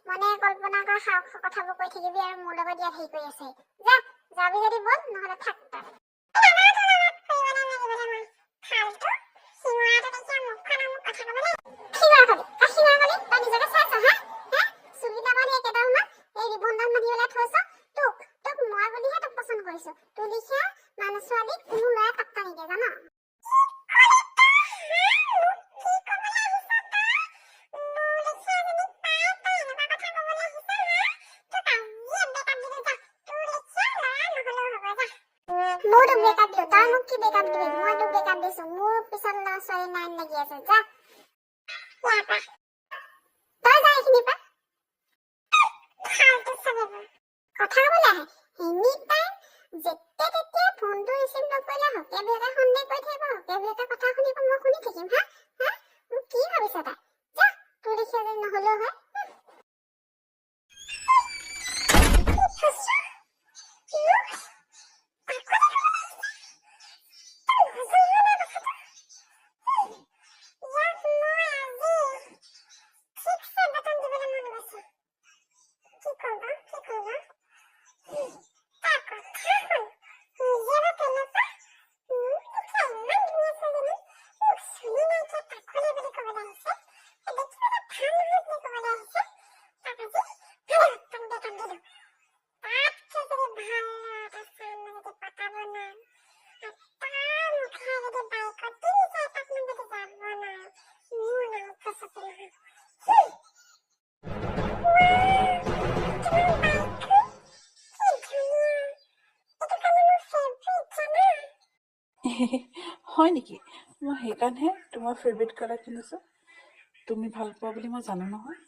মনে কল্পনা কৰা সাহস কথাবোৰ কৈ থাকিবি আৰু মোৰ লগত ইয়াত হেৰি কৰি আছে যা যাবি যদি বল নহলে থাক তাত হয় নেকি? মই সেইকাৰণেহে তোমাৰ ফেভৰেট কালাৰ কিনিছো। তুমি ভাল পোৱা বুলি মই জানো নহয়।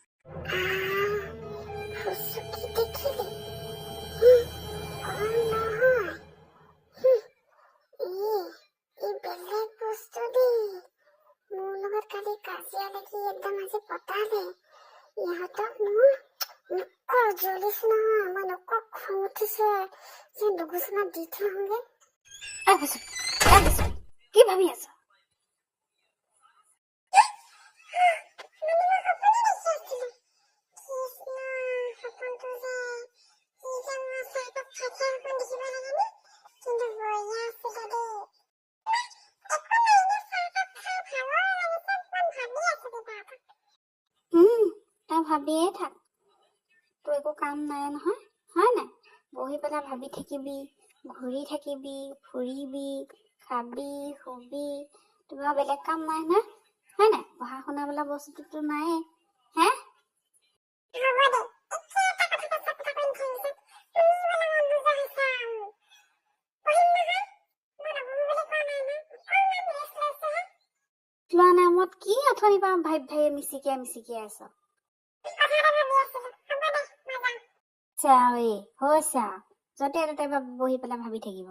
কি ভাবি আছা? ভাবিয়ে থাক, তোৰ একো কাম নাই নহয়, হয় নাই? বহি পেলাই ভাবি থাকিবি, ঘূৰি থাকিবি, ফুৰিবি, খাবি, শুবি, তোমাৰ বেলেগ কাম নাই না, হয় নাই? পঢ়া শুনা বোলা বস্তুটো নাই, হে? লোৱা নামত কি অথনি পৰা ভাবি মিচিকিয়াই আছ? হৈছে য'তে ত'তে বহি পেলাই ভাবি থাকিব।